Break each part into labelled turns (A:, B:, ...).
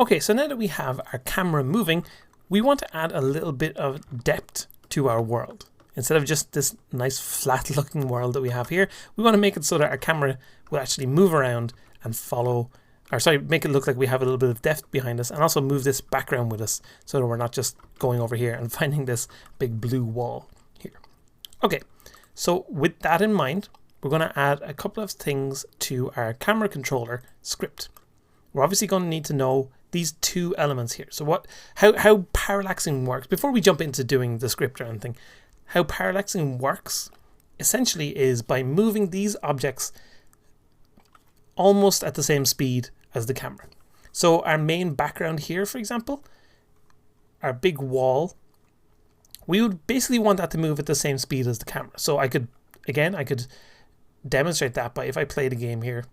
A: Okay, so now that we have our camera moving, we want to add a little bit of depth to our world. Instead of just this nice flat looking world that we have here, we want to make it so that our camera will actually move around and follow, or sorry, make it look like we have a little bit of depth behind us, and also move this background with us so that we're not just going over here and finding this big blue wall here. Okay, so with that in mind, we're going to add a couple of things to our camera controller script. We're obviously going to need to know these two elements here. So how parallaxing works, before we jump into doing the script or anything, how parallaxing works essentially is by moving these objects almost at the same speed as the camera. So our main background here, for example, our big wall, we would basically want that to move at the same speed as the camera. So I could demonstrate that by, if I play the game here,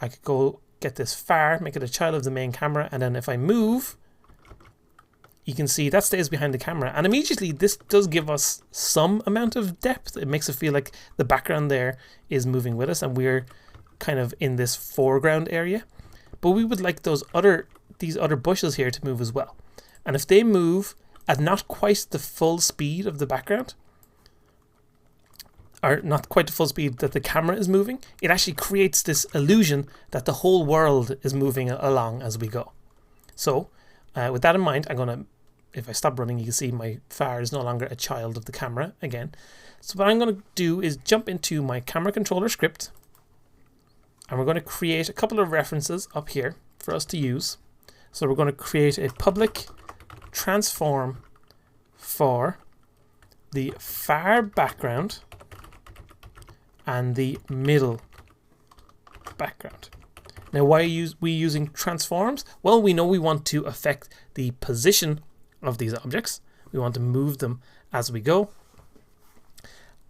A: I could go get this far, make it a child of the main camera, and then if I move, you can see that stays behind the camera, and immediately this does give us some amount of depth. It makes it feel like the background there is moving with us and we're kind of in this foreground area. But we would like these other bushes here to move as well, and if they move at not quite the full speed of the background, or not quite the full speed that the camera is moving, it actually creates this illusion that the whole world is moving along as we go. So with that in mind, I'm gonna, if I stop running, you can see my far is no longer a child of the camera again. So what I'm gonna do is jump into my camera controller script, and we're gonna create a couple of references up here for us to use. So we're gonna create a public transform for the far background and the middle background. Now, why are we using transforms? Well, we know we want to affect the position of these objects. We want to move them as we go.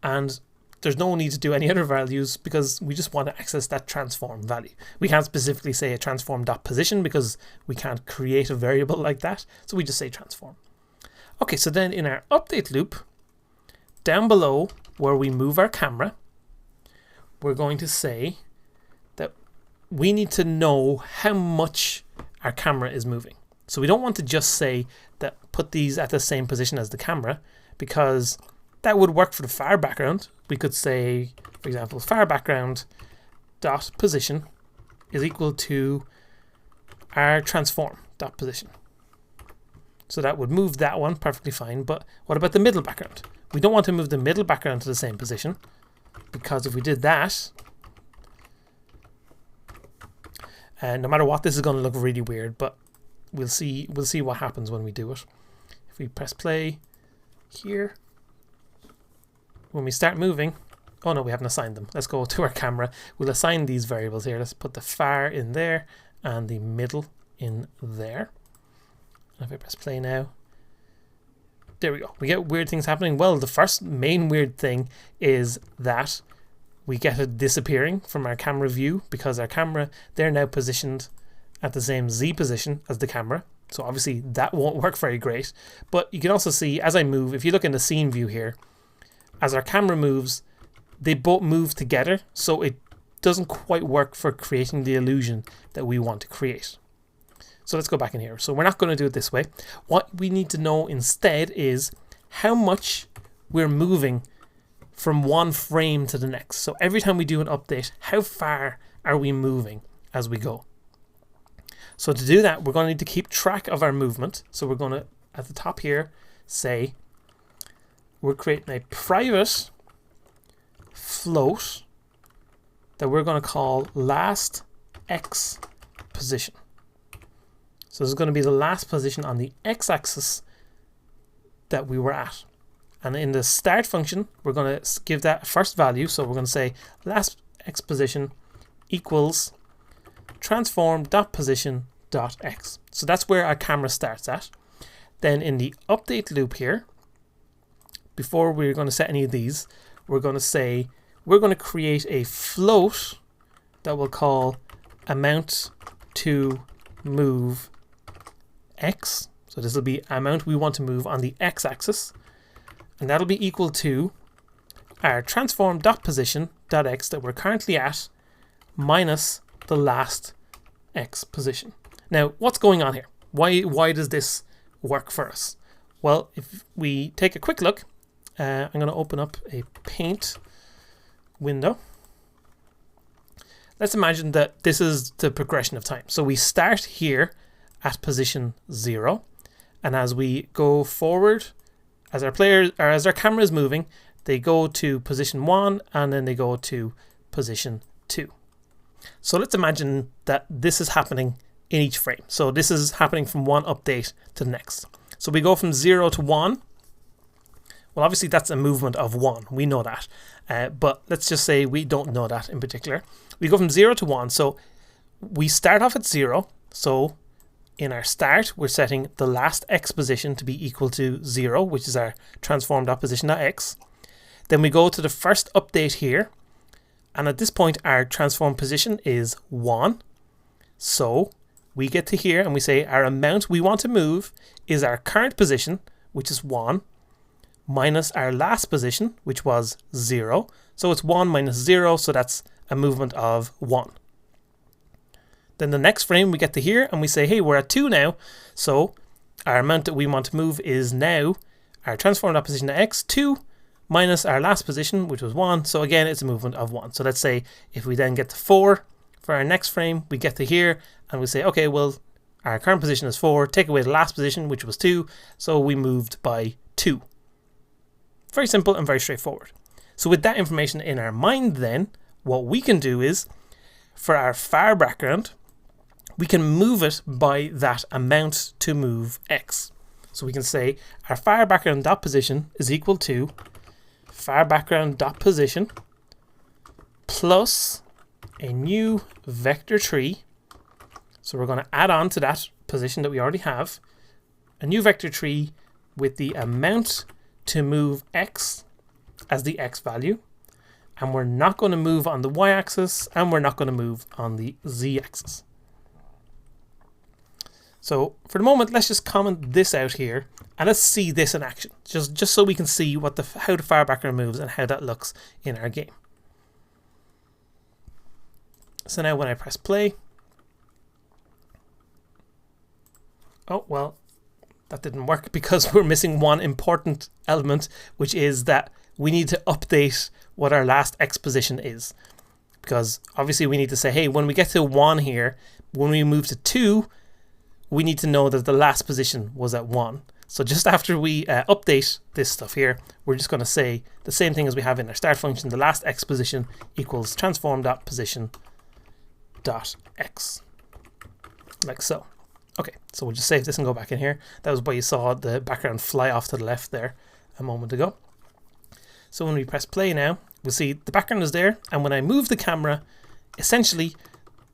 A: And there's no need to do any other values because we just want to access that transform value. We can't specifically say a transform.position because we can't create a variable like that. So we just say transform. Okay, so then in our update loop, down below where we move our camera, we're going to say that we need to know how much our camera is moving. So we don't want to just say that put these at the same position as the camera, because that would work for the far background. We could say, for example, far background dot position is equal to our transform dot position. So that would move that one perfectly fine. But what about the middle background? We don't want to move the middle background to the same position, because if we did that, no matter what, this is going to look really weird, but we'll see what happens when we do it. If we press play here, when we start moving, oh no, we haven't assigned them. Let's go to our camera. We'll assign these variables here. Let's put the far in there and the middle in there. And if I press play now, there we go. We get weird things happening. Well, the first main weird thing is that we get it disappearing from our camera view, because our camera, they're now positioned at the same Z position as the camera. So obviously that won't work very great. But you can also see as I move, if you look in the scene view here, as our camera moves, they both move together. So it doesn't quite work for creating the illusion that we want to create. So let's go back in here. So we're not going to do it this way. What we need to know instead is how much we're moving from one frame to the next. So every time we do an update, how far are we moving as we go? So to do that, we're going to need to keep track of our movement. So we're going to, at the top here, say we're creating a private float that we're going to call last X position. So this is going to be the last position on the x-axis that we were at. And in the start function, we're going to give that first value. So we're going to say last x position equals transform.position.x. So that's where our camera starts at. Then in the update loop here, before we're going to set any of these, we're going to say we're going to create a float that we'll call amount to move x. So this will be amount we want to move on the x-axis, and that'll be equal to our transform.position.x that we're currently at minus the last x position. Now, what's going on here? Why does this work for us? Well, if we take a quick look, I'm going to open up a paint window. Let's imagine that this is the progression of time. So we start here at position 0, and as we go forward, as our camera is moving, they go to position 1 and then they go to position 2. So let's imagine that this is happening in each frame. So this is happening from one update to the next. So we go from 0 to 1. Well, obviously that's a movement of 1. We know that. But let's just say we don't know that in particular. We go from 0 to 1. So we start off at 0. So in our start, we're setting the last x position to be equal to 0, which is our transformed position.x. Then we go to the first update here. And at this point, our transformed position is 1. So we get to here and we say our amount we want to move is our current position, which is 1, minus our last position, which was 0. So it's 1 minus 0, so that's a movement of 1. Then the next frame we get to here and we say, hey, we're at 2 now. So our amount that we want to move is now our transformed position to x, 2, minus our last position, which was 1. So again, it's a movement of 1. So let's say if we then get to 4 for our next frame, we get to here and we say, okay, well, our current position is 4, take away the last position, which was 2. So we moved by 2. Very simple and very straightforward. So with that information in our mind then, what we can do is, for our far background, we can move it by that amount to move x. So we can say our far background dot position is equal to far background dot position plus a new vector tree. So we're going to add on to that position that we already have a new vector tree with the amount to move x as the x value, and we're not going to move on the y-axis and we're not going to move on the z-axis. So for the moment, let's just comment this out here and let's see this in action, just so we can see what how the far background moves and how that looks in our game. So now when I press play, oh well, that didn't work because we're missing one important element, which is that we need to update what our last x position is. Because obviously we need to say, hey, when we get to 1 here, when we move to 2, we need to know that the last position was at 1. So just after we update this stuff here, we're just going to say the same thing as we have in our start function. The last x position equals transform.position.x. Like so. Okay, so we'll just save this and go back in here. That was why you saw the background fly off to the left there a moment ago. So when we press play now, we'll see the background is there. And when I move the camera, essentially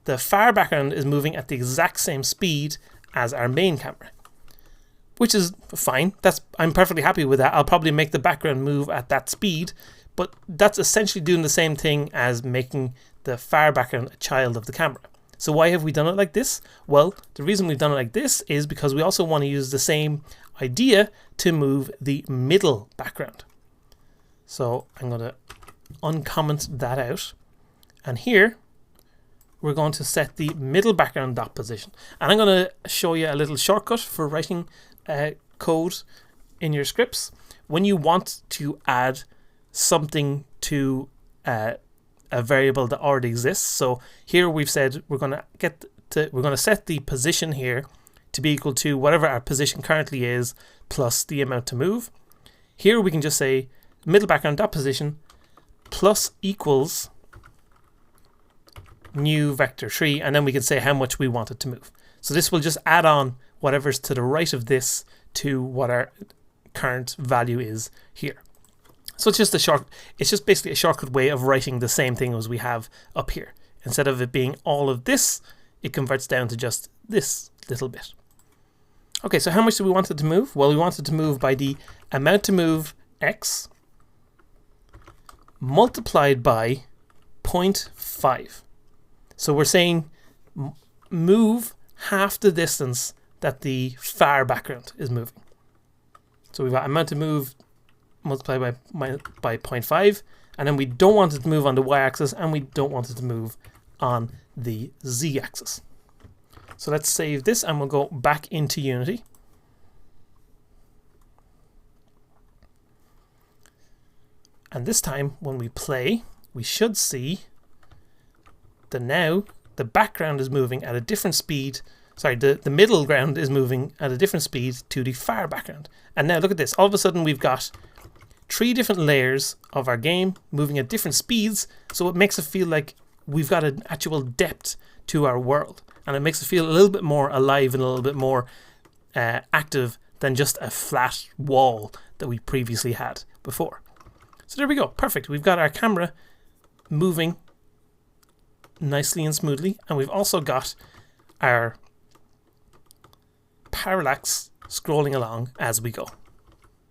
A: the far background is moving at the exact same speed as our main camera, which is fine. I'm perfectly happy with that. I'll probably make the background move at that speed, but that's essentially doing the same thing as making the far background a child of the camera. So why have we done it like this? Well, the reason we've done it like this is because we also want to use the same idea to move the middle background. So I'm going to uncomment that out. And here, we're going to set the middle background dot position. And I'm going to show you a little shortcut for writing code in your scripts. When you want to add something to a variable that already exists. So here we've said we're going to set the position here to be equal to whatever our position currently is plus the amount to move. Here we can just say middle background dot position plus equals new vector tree, and then we can say how much we want it to move. So this will just add on whatever's to the right of this to what our current value is here. So it's just basically a shortcut way of writing the same thing as we have up here. Instead of it being all of this, it converts down to just this little bit. Okay, so how much do we want it to move? Well, we want it to move by the amount to move x multiplied by 0.5. So we're saying move half the distance that the far background is moving. So we've got amount to move multiplied by 0.5, and then we don't want it to move on the y-axis and we don't want it to move on the z-axis. So let's save this and we'll go back into Unity. And this time when we play, we should see that now the background is moving at a different speed. Sorry, the middle ground is moving at a different speed to the far background. And now look at this. All of a sudden we've got 3 different layers of our game moving at different speeds. So it makes it feel like we've got an actual depth to our world. And it makes it feel a little bit more alive and a little bit more active than just a flat wall that we previously had before. So there we go. Perfect. We've got our camera moving nicely and smoothly. And we've also got our parallax scrolling along as we go.